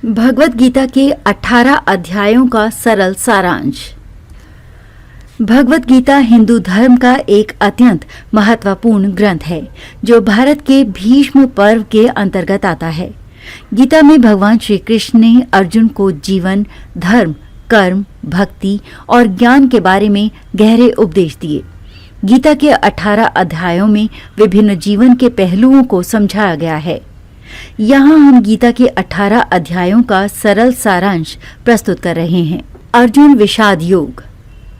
भगवद गीता के 18 अध्यायों का सरल सारांश। भगवद गीता हिंदू धर्म का एक अत्यंत महत्वपूर्ण ग्रंथ है जो भारत के भीष्म पर्व के अंतर्गत आता है। गीता में भगवान श्री कृष्ण ने अर्जुन को जीवन, धर्म, कर्म, भक्ति और ज्ञान के बारे में गहरे उपदेश दिए। गीता के 18 अध्यायों में विभिन्न जीवन के पहलुओं को समझाया गया है। यहाँ हम गीता के 18 अध्यायों का सरल सारांश प्रस्तुत कर रहे हैं। अर्जुन विषाद योग।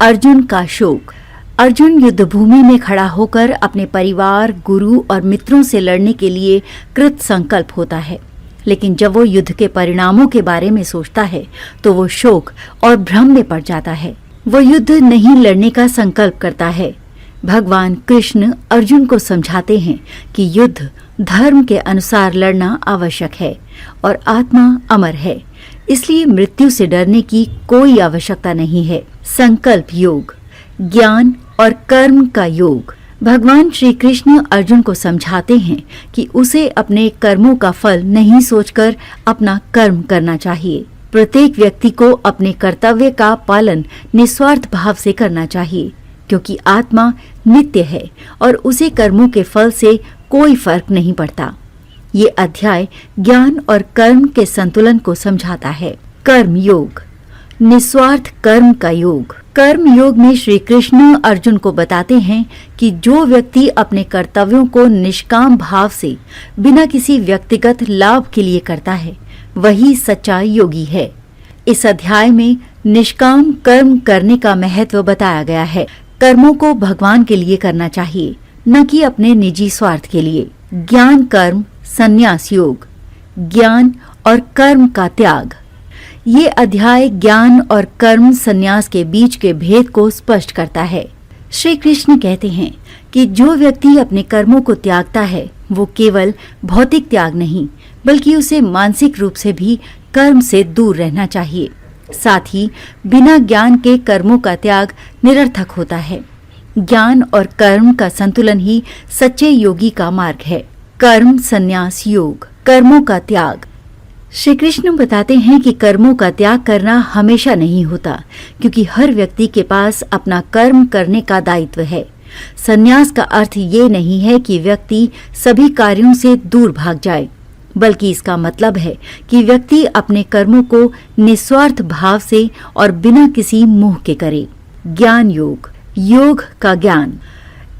अर्जुन का शोक। अर्जुन युद्धभूमि में खड़ा होकर अपने परिवार, गुरु और मित्रों से लड़ने के लिए कृत संकल्प होता है, लेकिन जब वो युद्ध के परिणामों के बारे में सोचता है तो वो शोक और भ्रम में पड़ जाता है। वो युद्ध नहीं लड़ने का संकल्प करता है। भगवान कृष्ण अर्जुन को समझाते हैं कि युद्ध धर्म के अनुसार लड़ना आवश्यक है और आत्मा अमर है, इसलिए मृत्यु से डरने की कोई आवश्यकता नहीं है। संकल्प योग। ज्ञान और कर्म का योग। भगवान श्री कृष्ण अर्जुन को समझाते हैं कि उसे अपने कर्मों का फल नहीं सोचकर अपना कर्म करना चाहिए। प्रत्येक व्यक्ति को अपने कर्तव्य का पालन निस्वार्थ भाव से करना चाहिए, क्योंकि आत्मा नित्य है और उसे कर्मों के फल से कोई फर्क नहीं पड़ता। ये अध्याय ज्ञान और कर्म के संतुलन को समझाता है। कर्म योग। निस्वार्थ कर्म का योग। कर्म योग में श्री कृष्ण अर्जुन को बताते हैं कि जो व्यक्ति अपने कर्तव्यों को निष्काम भाव से बिना किसी व्यक्तिगत लाभ के लिए करता है, वही सच्चा योगी है। इस अध्याय में निष्काम कर्म करने का महत्व बताया गया है। कर्मों को भगवान के लिए करना चाहिए, न कि अपने निजी स्वार्थ के लिए। ज्ञान कर्म संन्यास योग। ज्ञान और कर्म का त्याग। ये अध्याय ज्ञान और कर्म संन्यास के बीच के भेद को स्पष्ट करता है। श्री कृष्ण कहते हैं कि जो व्यक्ति अपने कर्मों को त्यागता है वो केवल भौतिक त्याग नहीं, बल्कि उसे मानसिक रूप से भी कर्म से दूर रहना चाहिए। साथ ही बिना ज्ञान के कर्मों का त्याग निरर्थक होता है। ज्ञान और कर्म का संतुलन ही सच्चे योगी का मार्ग है। कर्म संन्यास योग। कर्मों का त्याग। श्री कृष्ण बताते हैं कि कर्मों का त्याग करना हमेशा नहीं होता, क्योंकि हर व्यक्ति के पास अपना कर्म करने का दायित्व है। संन्यास का अर्थ ये नहीं है कि व्यक्ति सभी कार्यों से दूर भाग जाए, बल्कि इसका मतलब है कि व्यक्ति अपने कर्मों को निस्वार्थ भाव से और बिना किसी मोह के करे। ज्ञान योग। योग का ज्ञान।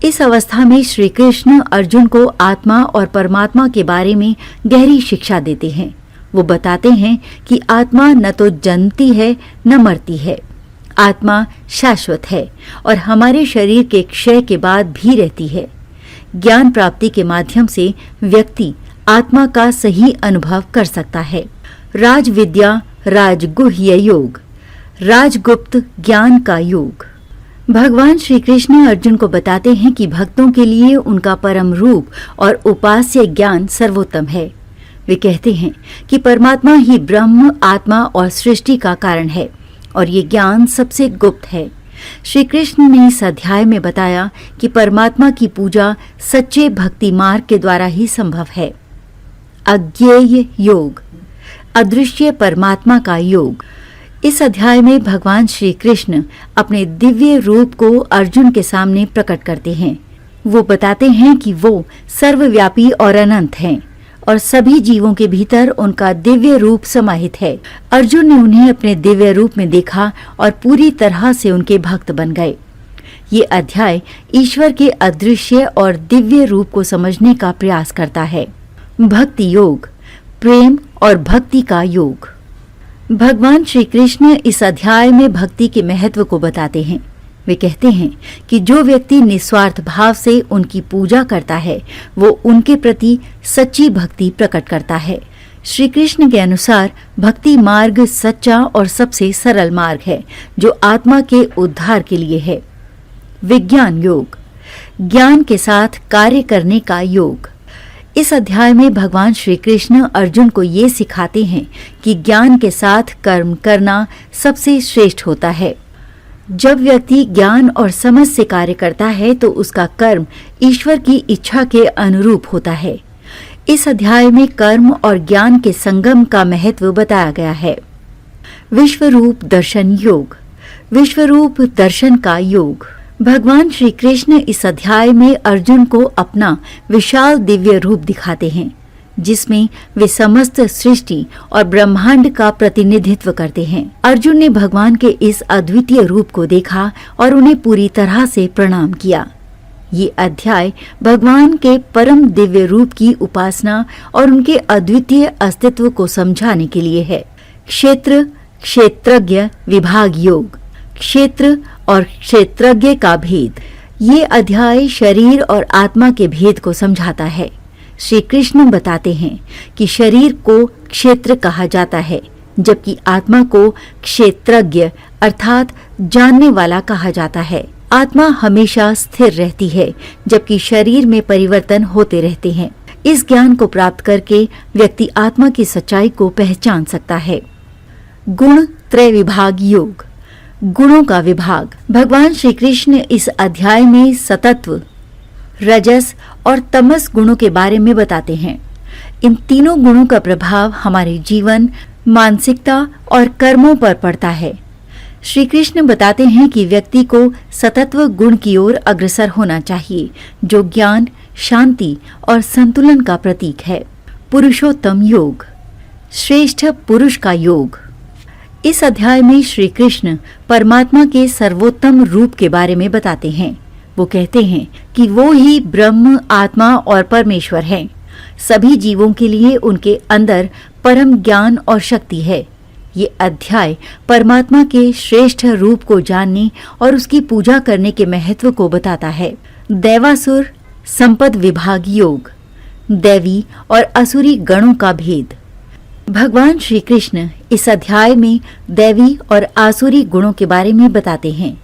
इस अवस्था में श्री कृष्ण अर्जुन को आत्मा और परमात्मा के बारे में गहरी शिक्षा देते हैं। वो बताते हैं कि आत्मा न तो जन्मती है न मरती है। आत्मा शाश्वत है और हमारे शरीर के क्षय के बाद भी रहती है। ज्ञान प्राप्ति के माध्यम से व्यक्ति आत्मा का सही अनुभव कर सकता है। राजविद्या राजगुह्य योग। राजगुप्त ज्ञान का योग। भगवान श्री कृष्ण अर्जुन को बताते हैं कि भक्तों के लिए उनका परम रूप और उपास्य ज्ञान सर्वोत्तम है। वे कहते हैं कि परमात्मा ही ब्रह्म, आत्मा और सृष्टि का कारण है और ये ज्ञान सबसे गुप्त है। श्री कृष्ण ने इस अध्याय में बताया कि परमात्मा की पूजा सच्चे भक्ति मार्ग के द्वारा ही संभव है। अज्ञेय योग। अदृश्य परमात्मा का योग। इस अध्याय में भगवान श्री कृष्ण अपने दिव्य रूप को अर्जुन के सामने प्रकट करते हैं। वो बताते हैं कि वो सर्वव्यापी और अनंत हैं और सभी जीवों के भीतर उनका दिव्य रूप समाहित है। अर्जुन ने उन्हें अपने दिव्य रूप में देखा और पूरी तरह से उनके भक्त बन गए। ये अध्याय ईश्वर के अदृश्य और दिव्य रूप को समझने का प्रयास करता है। भक्ति योग। प्रेम और भक्ति का योग। भगवान श्री कृष्ण इस अध्याय में भक्ति के महत्व को बताते हैं। वे कहते हैं कि जो व्यक्ति निस्वार्थ भाव से उनकी पूजा करता है वो उनके प्रति सच्ची भक्ति प्रकट करता है। श्री कृष्ण के अनुसार भक्ति मार्ग सच्चा और सबसे सरल मार्ग है जो आत्मा के उद्धार के लिए है। विज्ञान योग। ज्ञान के साथ कार्य करने का योग। इस अध्याय में भगवान श्री कृष्ण अर्जुन को ये सिखाते हैं कि ज्ञान के साथ कर्म करना सबसे श्रेष्ठ होता है। जब व्यक्ति ज्ञान और समझ से कार्य करता है तो उसका कर्म ईश्वर की इच्छा के अनुरूप होता है। इस अध्याय में कर्म और ज्ञान के संगम का महत्व बताया गया है। विश्वरूप दर्शन योग, विश्वरूप दर्शन का योग। भगवान श्री कृष्ण इस अध्याय में अर्जुन को अपना विशाल दिव्य रूप दिखाते हैं, जिसमें वे समस्त सृष्टि और ब्रह्मांड का प्रतिनिधित्व करते हैं। अर्जुन ने भगवान के इस अद्वितीय रूप को देखा और उन्हें पूरी तरह से प्रणाम किया। ये अध्याय भगवान के परम दिव्य रूप की उपासना और उनके अद्वितीय अस्तित्व को समझाने के लिए है। क्षेत्र क्षेत्रज्ञ विभाग योग, क्षेत्र और क्षेत्रज्ञ का भेद। ये अध्याय शरीर और आत्मा के भेद को समझाता है। श्री कृष्ण बताते हैं कि शरीर को क्षेत्र कहा जाता है, जबकि आत्मा को क्षेत्रज्ञ अर्थात जानने वाला कहा जाता है। आत्मा हमेशा स्थिर रहती है, जबकि शरीर में परिवर्तन होते रहते हैं। इस ज्ञान को प्राप्त करके व्यक्ति आत्मा की सच्चाई को पहचान सकता है। गुण त्रय विभाग योग, गुणों का विभाग। भगवान श्री कृष्ण इस अध्याय में सतत्व, रजस और तमस गुणों के बारे में बताते हैं। इन तीनों गुणों का प्रभाव हमारे जीवन, मानसिकता और कर्मों पर पड़ता है। श्री कृष्ण बताते हैं कि व्यक्ति को सतत्व गुण की ओर अग्रसर होना चाहिए, जो ज्ञान, शांति और संतुलन का प्रतीक है। पुरुषोत्तम योग, श्रेष्ठ पुरुष का योग। इस अध्याय में श्री कृष्ण परमात्मा के सर्वोत्तम रूप के बारे में बताते हैं। वो कहते हैं कि वो ही ब्रह्म, आत्मा और परमेश्वर हैं। सभी जीवों के लिए उनके अंदर परम ज्ञान और शक्ति है। ये अध्याय परमात्मा के श्रेष्ठ रूप को जानने और उसकी पूजा करने के महत्व को बताता है। दैवासुर संपद विभाग योग, दैवी और असुरी गणों का भेद। भगवान श्री कृष्ण इस अध्याय में दैवी और आसुरी गुणों के बारे में बताते हैं।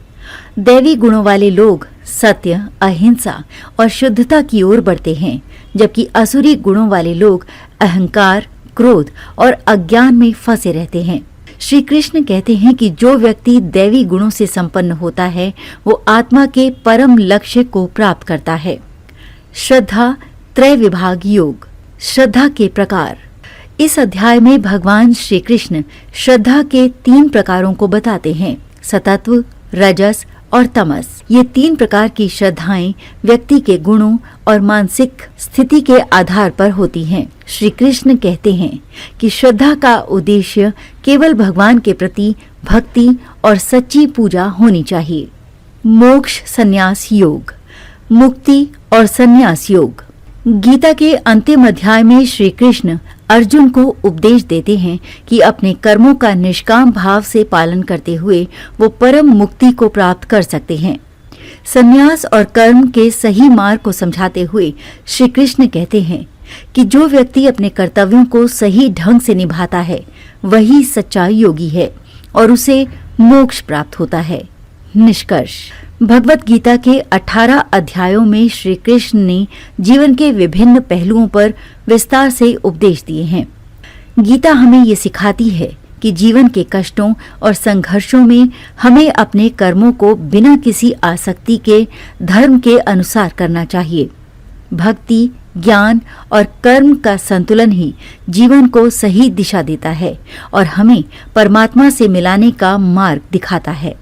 दैवी गुणों वाले लोग सत्य, अहिंसा और शुद्धता की ओर बढ़ते हैं, जबकि असुरी गुणों वाले लोग अहंकार, क्रोध और अज्ञान में फंसे रहते हैं। श्री कृष्ण कहते हैं कि जो व्यक्ति दैवी गुणों से संपन्न होता है, वो आत्मा के परम लक्ष्य को प्राप्त करता है। श्रद्धा त्रय विभाग योग, श्रद्धा के प्रकार। इस अध्याय में भगवान श्री कृष्ण श्रद्धा के 3 प्रकारों को बताते हैं, सतत्व, रजस और तमस। ये 3 प्रकार की श्रद्धाएं व्यक्ति के गुणों और मानसिक स्थिति के आधार पर होती हैं। श्री कृष्ण कहते हैं कि श्रद्धा का उद्देश्य केवल भगवान के प्रति भक्ति और सच्ची पूजा होनी चाहिए। मोक्ष संन्यास योग, मुक्ति और संन्यास योग। गीता के अंतिम अध्याय में श्री कृष्ण अर्जुन को उपदेश देते हैं कि अपने कर्मों का निष्काम भाव से पालन करते हुए वो परम मुक्ति को प्राप्त कर सकते हैं। संन्यास और कर्म के सही मार्ग को समझाते हुए श्री कृष्ण कहते हैं कि जो व्यक्ति अपने कर्तव्यों को सही ढंग से निभाता है, वही सच्चा योगी है और उसे मोक्ष प्राप्त होता है। निष्कर्ष, भगवत गीता के 18 अध्यायों में श्री कृष्ण ने जीवन के विभिन्न पहलुओं पर विस्तार से उपदेश दिए हैं। गीता हमें ये सिखाती है कि जीवन के कष्टों और संघर्षों में हमें अपने कर्मों को बिना किसी आसक्ति के धर्म के अनुसार करना चाहिए। भक्ति, ज्ञान और कर्म का संतुलन ही जीवन को सही दिशा देता है और हमें परमात्मा से मिलाने का मार्ग दिखाता है।